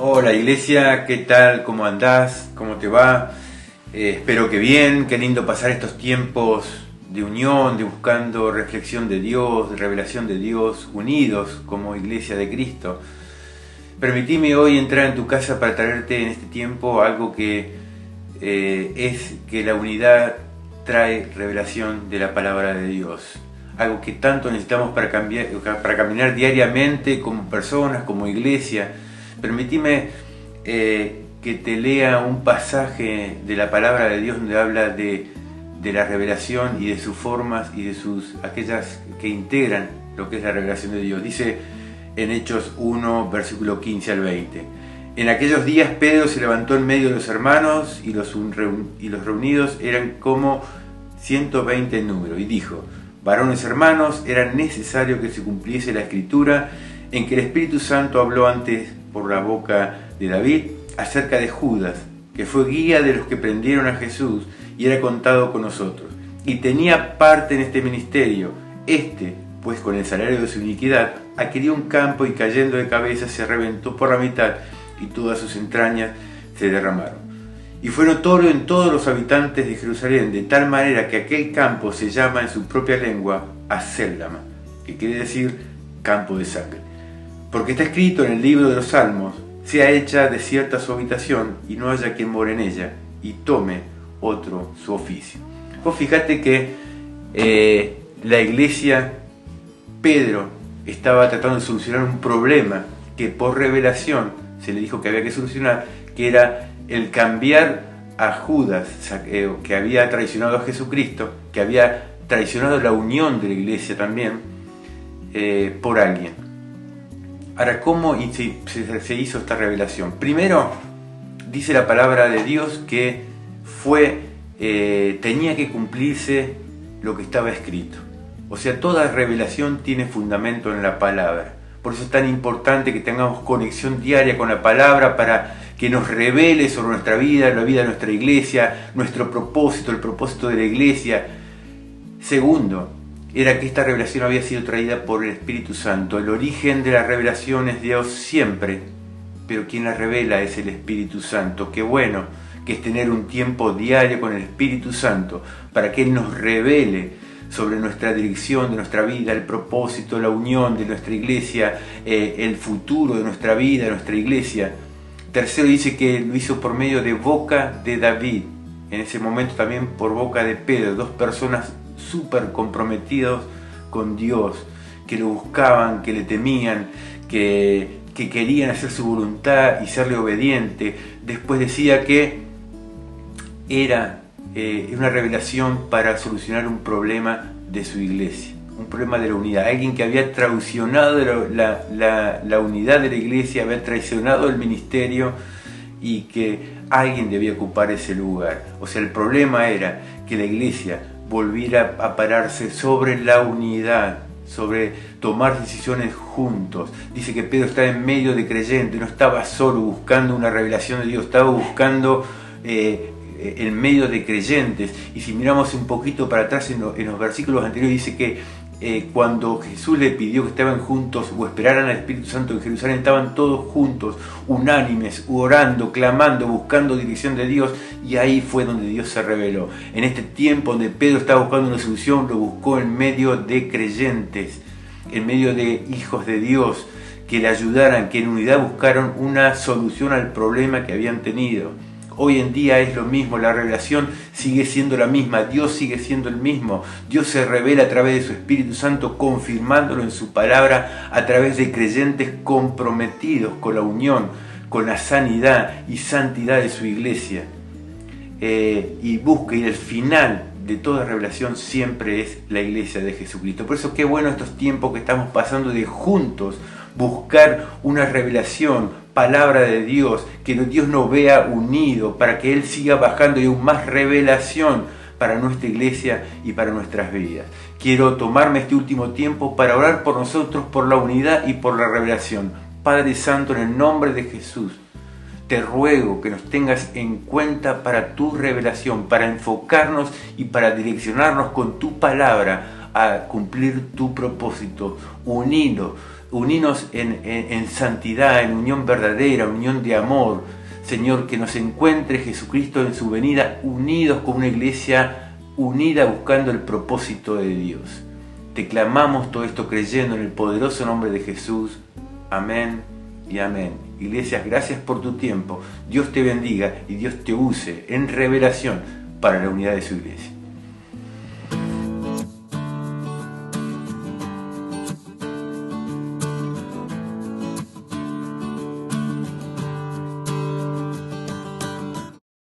Hola iglesia, ¿qué tal? ¿Cómo andás? ¿Cómo te va? Espero que bien, qué lindo pasar estos tiempos de unión, de buscando reflexión de Dios, de revelación de Dios, unidos como iglesia de Cristo. Permitime hoy entrar en tu casa para traerte en este tiempo algo que es que la unidad trae revelación de la palabra de Dios. Algo que tanto necesitamos para caminar diariamente como personas, como iglesia. Permitime que te lea un pasaje de la palabra de Dios donde habla de la revelación y de sus formas y de aquellas que integran lo que es la revelación de Dios. Dice en Hechos 1, versículo 15 al 20. En aquellos días Pedro se levantó en medio de los hermanos y los reunidos eran como 120 en número y dijo: varones hermanos, era necesario que se cumpliese la escritura en que el Espíritu Santo habló antes por la boca de David acerca de Judas, que fue guía de los que prendieron a Jesús y era contado con nosotros, y tenía parte en este ministerio. Pues con el salario de su iniquidad, adquirió un campo y cayendo de cabeza se reventó por la mitad y todas sus entrañas se derramaron. Y fue notorio en todos los habitantes de Jerusalén, de tal manera que aquel campo se llama en su propia lengua Acéldama, que quiere decir campo de sangre. Porque está escrito en el libro de los Salmos: sea hecha desierta su habitación y no haya quien more en ella, y tome otro su oficio. Vos fíjate que la iglesia, Pedro estaba tratando de solucionar un problema que por revelación se le dijo que había que solucionar, que era el cambiar a Judas, que había traicionado a Jesucristo, que había traicionado la unión de la iglesia también, por alguien. Ahora, ¿cómo se hizo esta revelación? Primero, dice la palabra de Dios que tenía que cumplirse lo que estaba escrito. O sea, toda revelación tiene fundamento en la palabra. Por eso es tan importante que tengamos conexión diaria con la palabra para que nos revele sobre nuestra vida, la vida de nuestra iglesia, nuestro propósito, el propósito de la iglesia. Segundo, era que esta revelación había sido traída por el Espíritu Santo. El origen de la revelación es Dios siempre, pero quien la revela es el Espíritu Santo. Qué bueno que es tener un tiempo diario con el Espíritu Santo para que Él nos revele sobre nuestra dirección de nuestra vida, el propósito, la unión de nuestra iglesia, el futuro de nuestra vida, de nuestra iglesia. Tercero, dice que lo hizo por medio de boca de David, en ese momento también por boca de Pedro, dos personas súper comprometidos con Dios, que lo buscaban, que le temían, que querían hacer su voluntad y serle obediente. Después decía que era una revelación para solucionar un problema de su iglesia, un problema de la unidad. Alguien que había traicionado la unidad de la iglesia, había traicionado el ministerio y que alguien debía ocupar ese lugar. O sea, el problema era que la iglesia volviera a pararse sobre la unidad, sobre tomar decisiones juntos. Dice que Pedro estaba en medio de creyentes, no estaba solo buscando una revelación de Dios, estaba buscando en medio de creyentes. Y si miramos un poquito para atrás en los versículos anteriores, dice que cuando Jesús le pidió que estaban juntos o esperaran al Espíritu Santo en Jerusalén, estaban todos juntos, unánimes, orando, clamando, buscando dirección de Dios, y ahí fue donde Dios se reveló. En este tiempo donde Pedro estaba buscando una solución, lo buscó en medio de creyentes, en medio de hijos de Dios, que le ayudaran, que en unidad buscaron una solución al problema que habían tenido. Hoy en día es lo mismo, la revelación sigue siendo la misma, Dios sigue siendo el mismo. Dios se revela a través de su Espíritu Santo, confirmándolo en su palabra, a través de creyentes comprometidos con la unión, con la sanidad y santidad de su iglesia. Y el final de toda revelación siempre es la iglesia de Jesucristo. Por eso qué bueno estos tiempos que estamos pasando de juntos buscar una revelación, palabra de Dios, que Dios nos vea unido para que Él siga bajando y aún más revelación para nuestra iglesia y para nuestras vidas. Quiero tomarme este último tiempo para orar por nosotros, por la unidad y por la revelación. Padre Santo, en el nombre de Jesús, te ruego que nos tengas en cuenta para tu revelación, para enfocarnos y para direccionarnos con tu palabra a cumplir tu propósito, unidos, uninos en santidad, en unión verdadera, unión de amor. Señor, que nos encuentre Jesucristo en su venida, unidos como una iglesia unida buscando el propósito de Dios. Te clamamos todo esto creyendo en el poderoso nombre de Jesús. Amén y amén. Iglesias, gracias por tu tiempo. Dios te bendiga y Dios te use en revelación para la unidad de su iglesia.